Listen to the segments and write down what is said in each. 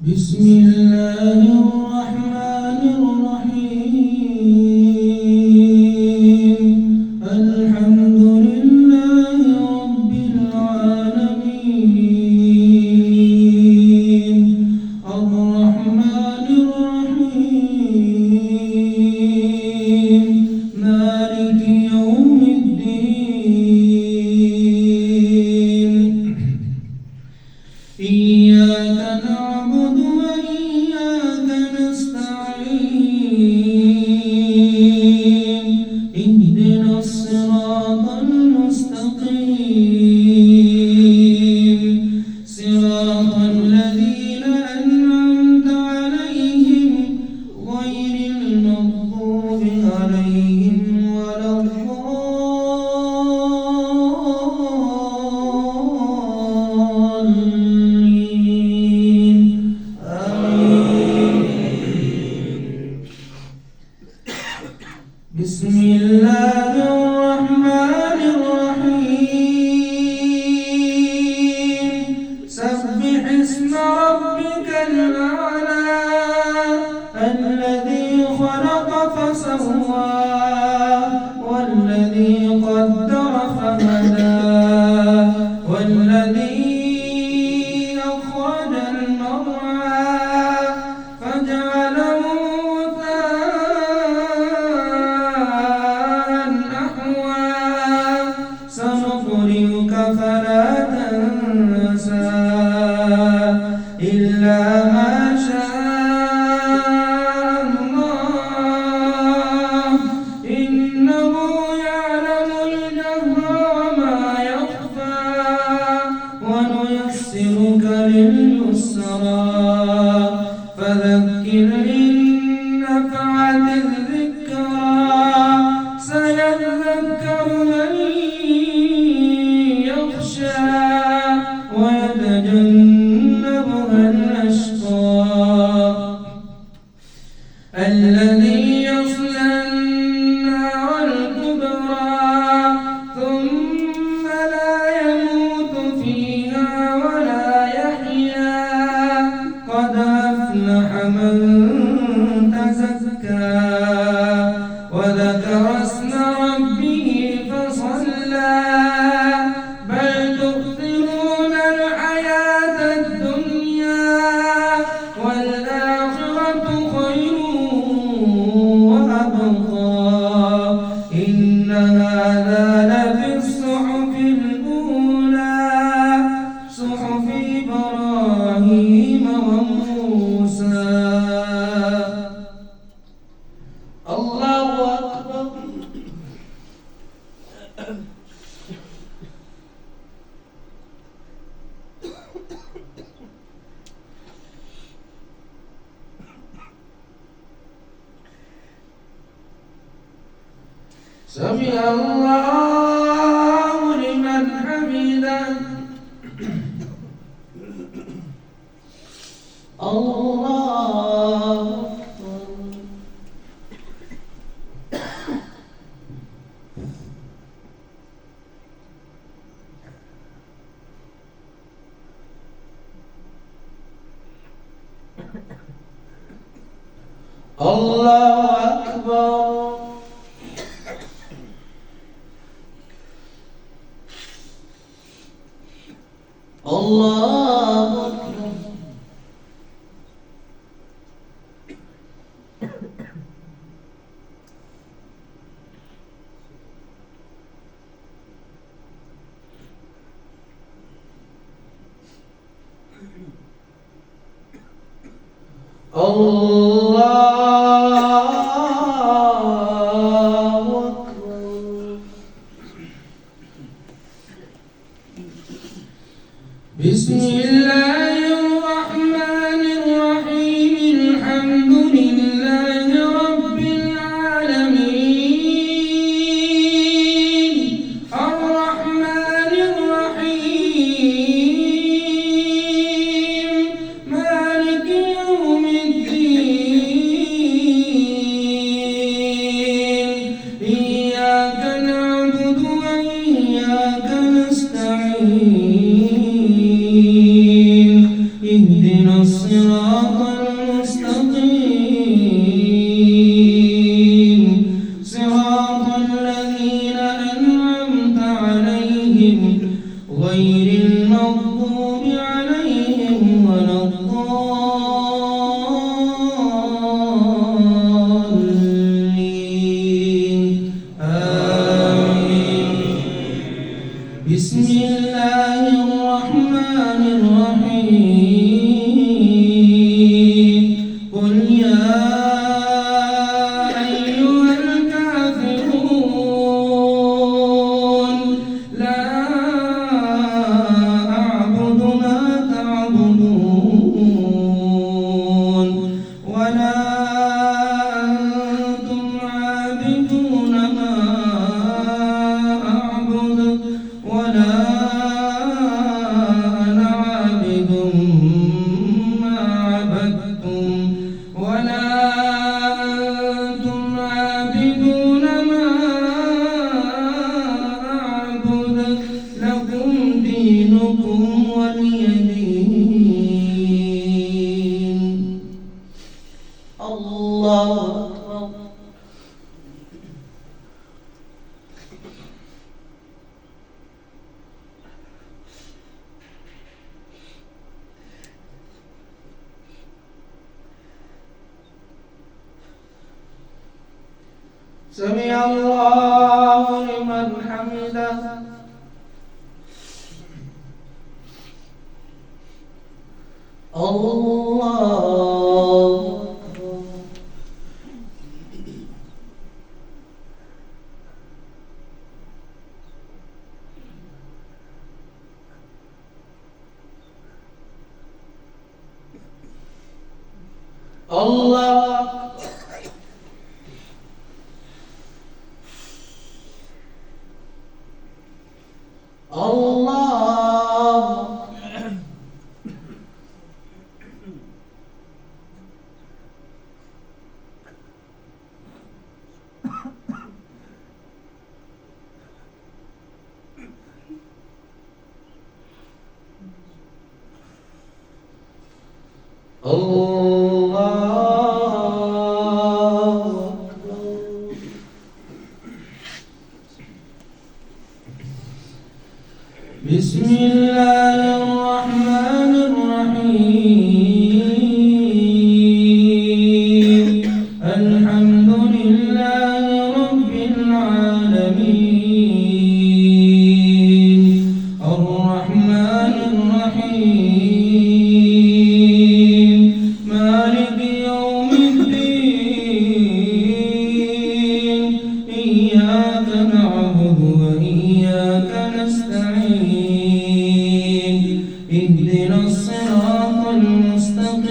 بسم الله الرحمن الرحيم الحمد لله رب العالمين الرحمن الرحيم مالك يوم الدين إياك نعبد وإياك نستعين اهدنا الصراط المستقيم صراط الذين أنعمت عليهم غير المغضوب عليهم ولا الضالين بسم الله الرحمن الرحيم سبح اسم ربك الأعلى الذي خلق فسوى والذي قدر فهدى والذي أخرج المرعى فجعله سنقرئك فلا تنسى إلا ما شاء الله إنه يعلم الجهر وما يخفى ونيسرك لليسرى فذكر إن نفعت الذكرى سيذكر من ويتجنبها الأشقى الذي يصلى النار الكبرى ثم لا يموت فيها ولا يحيا قد أفلح من تزكى وذكر اسم ربه فصلى بل تؤثرون الحياة الدنيا والآخرة خير وأبقى إن هذا لفي الصحف الأولى صحف إبراهيم وموسى الله أكبر سمع الله لمن حمده الله الله أكبر الله أكبر الله أكبر. بسم الله الرحمن الرحيم. الحمد لله رب العالمين الرحمن الرحيم مالك يوم الدين إياك نعبد وإياك نستعين اهدنا الصراط المستقيم صراط الذين أنعمت عليهم غير المغضوب عليهم ولا الضالين آمين. بسم الله الرحمن الرحيم قل يا أيها الكافرون لا أعبد ما تعبدون ولا أنتم عابدون ما أعبد ولا أنا عابد ما عبدتم ولا أنتم عابدون ما أعبد لكم دينكم ولي دين. الله أكبر. سمع الله لمن حمده. الله أكبر. الله أكبر. بسم الله الرحمن الرحيم الحمد لله رب العالمين الرحمن الرحيم مالك يوم الدين إياك نعبد وإياك نستعين اهدنا الصراط المستقيم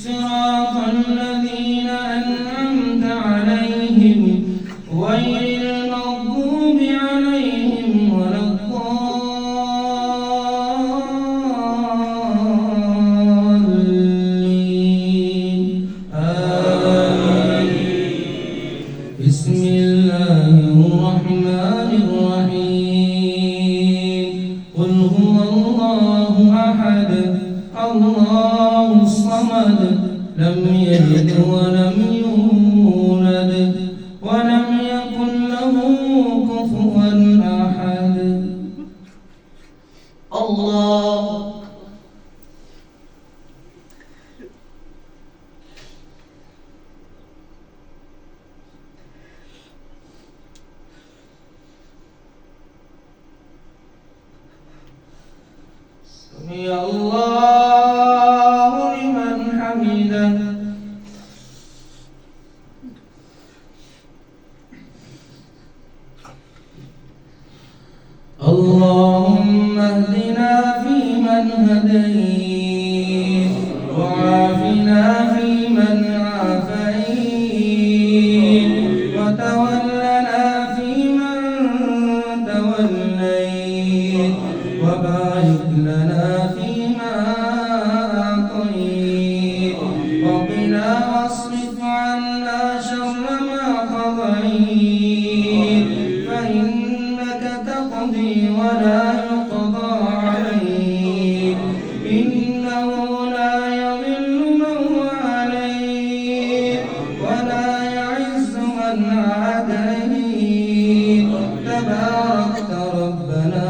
صراط الذين أنعمت عليهم غير المغضوب عليهم ولا الضالين آمين. بسم الله الرحمن الرحيم قل هو الله أحد الله الصمد لم يلد ولم يولد ولم يكن له كفوا أحد. الله سمع الله وبارك لنا فيما أعطيت وقنا واصرف عنا شر ما قضيت فإنك تقضي ولا يقضى عليك إنه لا يضل من واليت ولا يعز من عاديت تباركت ربنا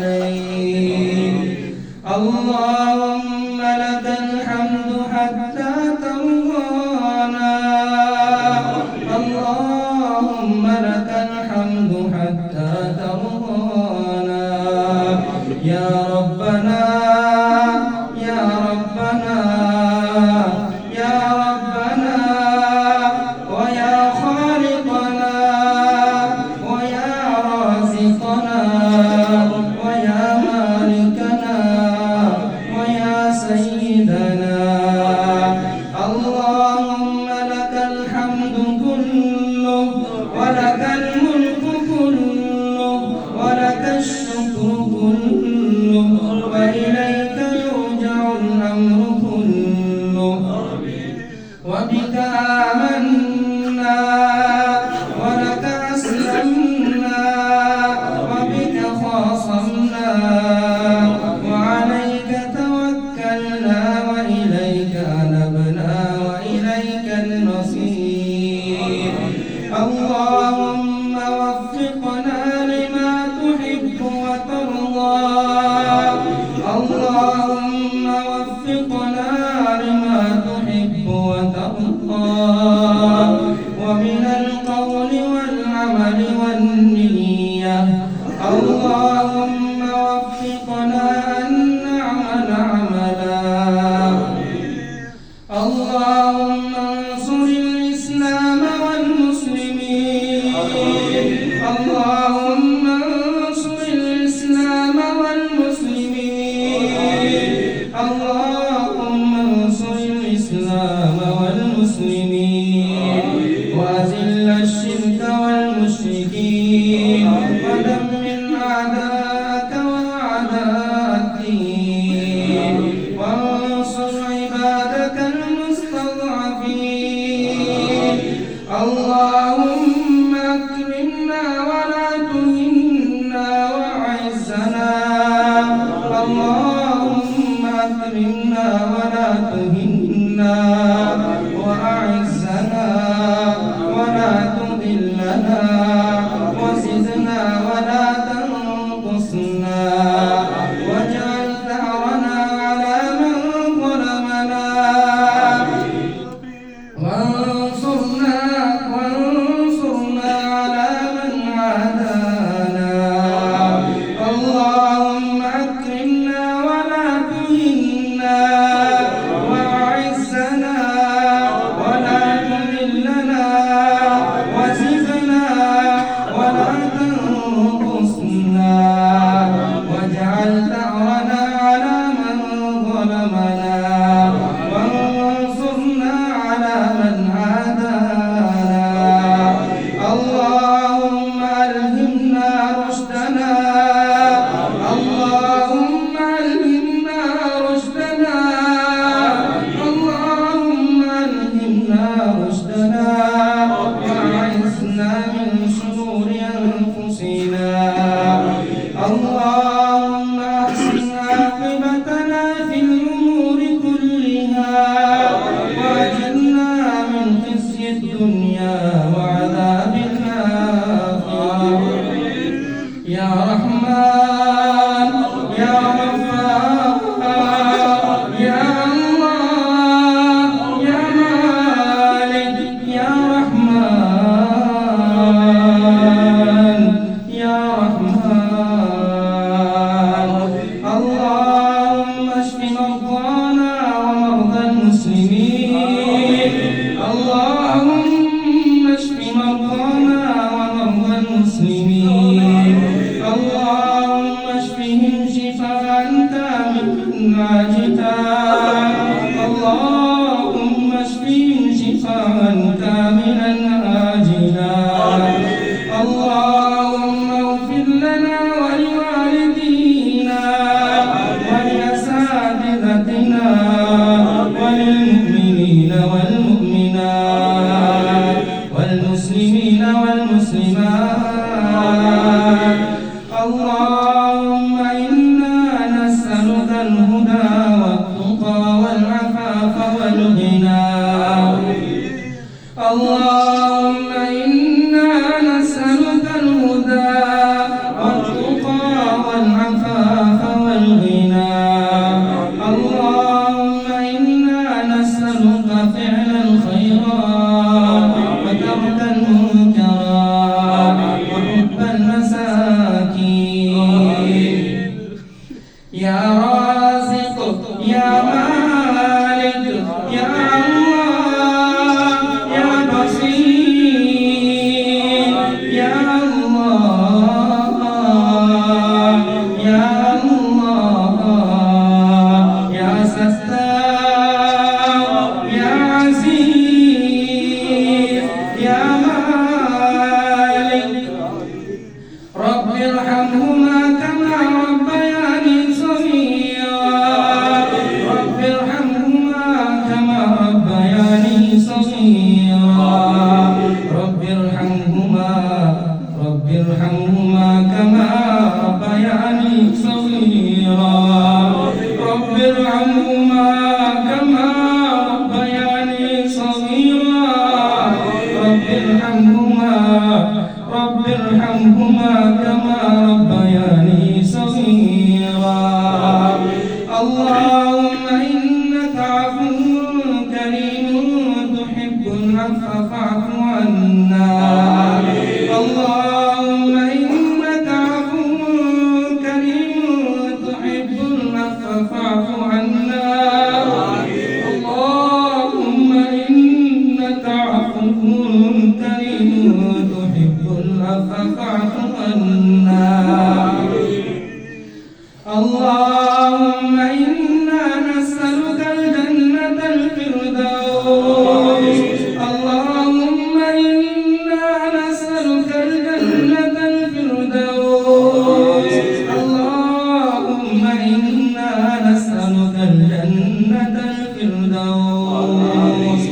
وتعاليت اللهم لك الحمد حتى ترضانا اللهم لك الحمد حتى ترضانا يا ربنا يا ربنا يا ربنا ويا خالقنا ويا رازقنا ويا مالكنا ويا سيدنا اللهم لك الحمد كله ولك الملك كله ولك الشكر كله وإليك يرجع الأمر كله وبك آمنا ولك أسلمنا وبك خاصمنا وعليك توكلنا وإليك أنبنا وإليك المصير اللهم وفقنا لما تحب وترضى اللهم وفقنا لما تحب وترضى ومن القول والعمل والنية اللهم وفقنا أن نعمل عملا اللهم انصر الإسلام والمسلمين اللهم انصر الإسلام والمسلمين اللهم انصر الإسلام والمسلمين وأذل الشرك والمشركين ودمر أعداءك وأعداء الدين وانصر عبادك المستضعفين اللهم أكرمنا ولا تهنا وأعزنا اللهم أكرمنا ولا تهنا وأعزنا ولا تذلنا وزدنا ولا تنقصنا واجعل ثأرنا على من ظلمنا وانصرنا على من عادانا اللهم أكرمنا ولا تهنا وأعزنا ولا تذلنا وزدنا ولا تنقصنا واجعل ثأرنا على من ظلمنا وانصرنا على من عادانا اللهم ألهمنا رشدنا اللهم ألهمنا رشدنا اللهم ألهمنا رشدنا وأعذنا من شرور أنفسنا اللهم أحسن عاقبتنا في الأمور كلها وأجرنا من خزي الدنيا وعذاب الآخرة يا رحمن يا غفار يا الله يا مالك يا رحمن يا رحمن اللهم اشف مرضانا ومرضى المسلمين اللهم اشف مرضانا ومرضى المسلمين اللهم اشفهم شفاء كاملا عاجلا اللهم اشفهم شفاء كاملا عاجلا اللهم اغفر لنا ولوالدينا اللهم إنا نسألك الجنة الفردوس اللهم إنا نسألك الجنة الفردوس اللهم إنا نسألك الجنة الفردوس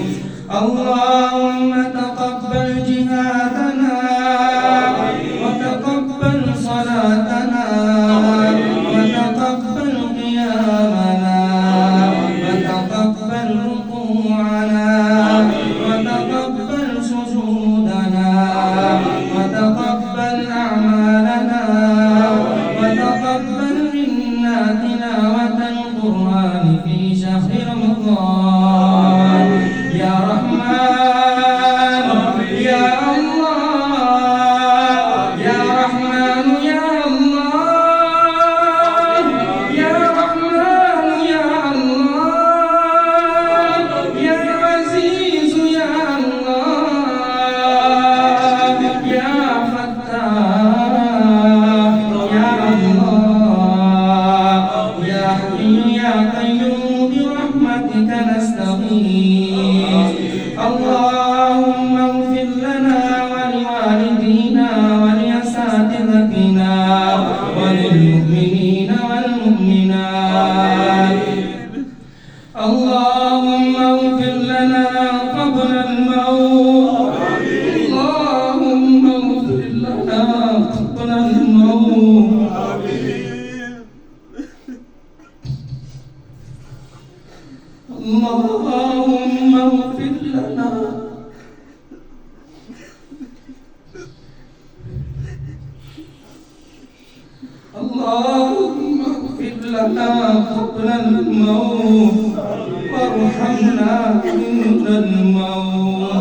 اللهم تقبل جهادنا وتقبل صلاتنا وتقبل قيامنا وتقبل ركوعنا وتقبل سجودنا وتقبل أعمالنا وتقبل منا تلاوة القرآن في شهر رمضان يا رحمن يا الله يا رحمن يا الله يا رحمن يا الله يا عزيز يا الله يا فتاح يا الله يا حي يا قيوم برحمتك نستغيث اللهم اغفر لنا ولوالدينا ولأساتذتنا وللمؤمنين والمؤمنات اللهم اغفر لنا قبل الموت اللهم اغفر لنا قبل الموت اللهم اغفر لنا اللهم اغفر لنا قبل الموت وارحمنا عند الموت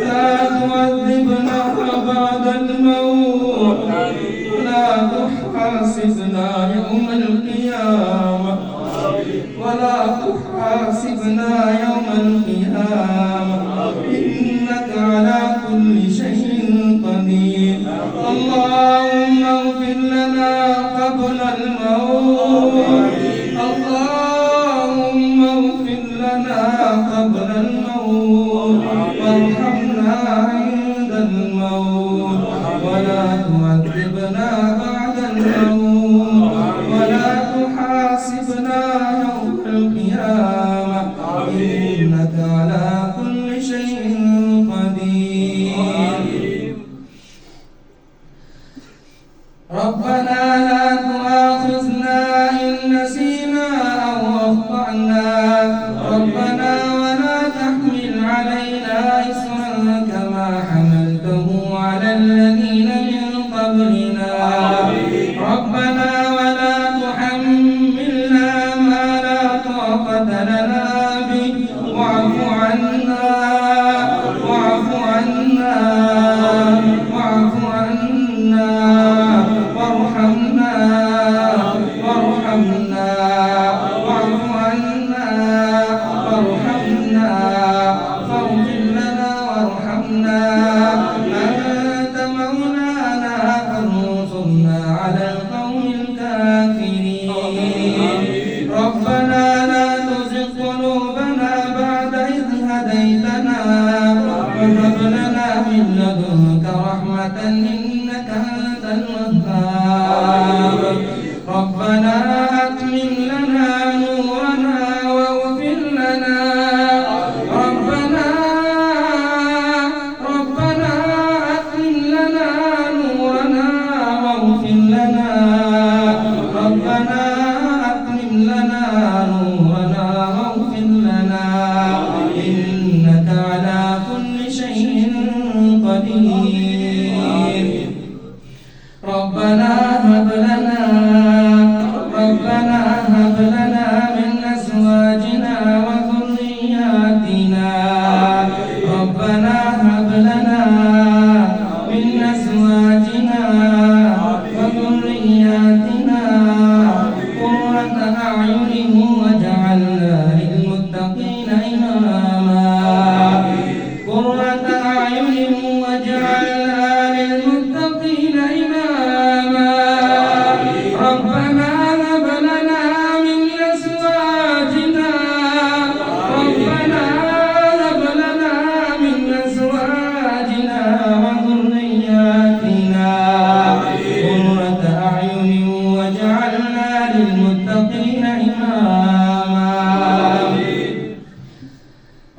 لا تعذبنا بعد الموت لا تحاسبنا يوم القيامة ولا تحاسبنا يوم القيامة إنك على كل شيء قدير اللهم اغفر لنا قبل الموت اللهم اغفر لنا قبل الموت وارحمنا عند الموت ولا تعذبنا بعد الموت ولا تحاسبنا يوم القيامة إنك على كل شيء قدير ربنا لا تؤاخذنا إن نسينا أو أخطأنا ربنا ولا تحمل علينا إصرا كما حملته على الذين من قبلنا ربنا ولا تحملنا ما لا طاقة لنا به واعف عنا واعف عنا واعف عنا وارحمنا وارحمنا واعف عنا وارحمنا فاغفر لنا وارحمنا أنت مولانا فانصرنا على القوم الكافرين ربنا لا تزغ قلوبنا بعد إذ هديتنا وهب لنا من لدنك رحمة إنك أنت الوهاب ربنا أتمم لنا نورنا واغفر لنا ربنا أتمم لنا نورنا واغفر لنا ربنا أتمم لنا نورنا واغفر لنا إنك على كل شيء قدير ربنا هب لنا من أزواجنا وذرياتنا ربنا هب لنا من أزواجنا وذرياتنا قرة أعين واجعلنا للمتقين إماما قرة أعين واجعلنا للمتقين إماما ربنا هب للمتقين إماما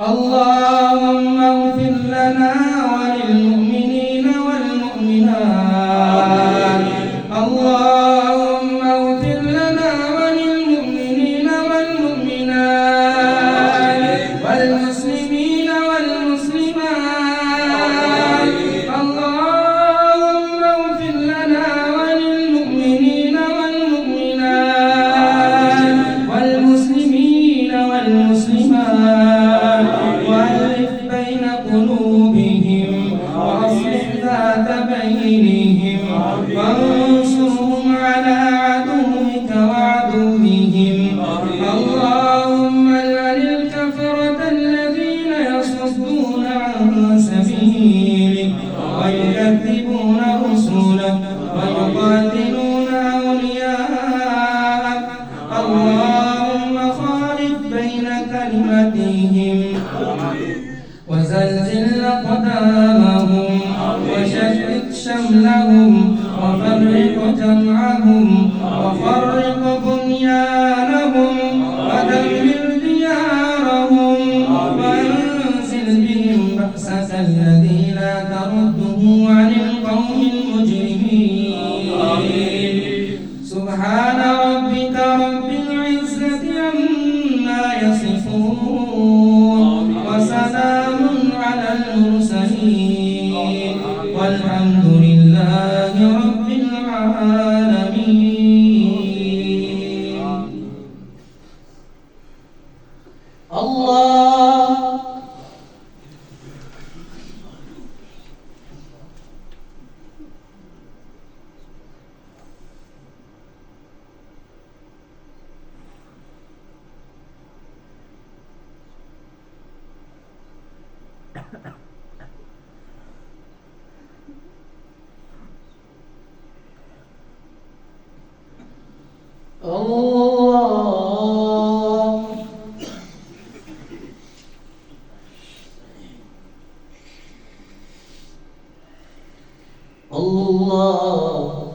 اللهم اغفر لنا وللمؤمنين والمؤمنات اللهم اغفر لنا وللمؤمنين والمؤمنات والمسلمين والمسلمات اللهم اغفر لنا وللمؤمنين والمؤمنات والمسلمين والمسلمات وألف بين قلوبهم وأصلح ذات بينهم وانصرهم على عدوك وعدوهم اللهم لعن الكفرة الذين يصدون عن سبيلك ويكذبون رسلك ويقاتلون أولياءك اللهم خالف بين كلمتهم وزلزل أقدامهم وشتت شملهم وفرق جمعهم وفرق بنيانهم ودمر ديارهم وانزل بهم بأسك الذي لا ترده عن القوم المجرمين سبحان ربك رب العزة عما يصفون وسلام على المرسلين والحمد لله رب العالمين الله الله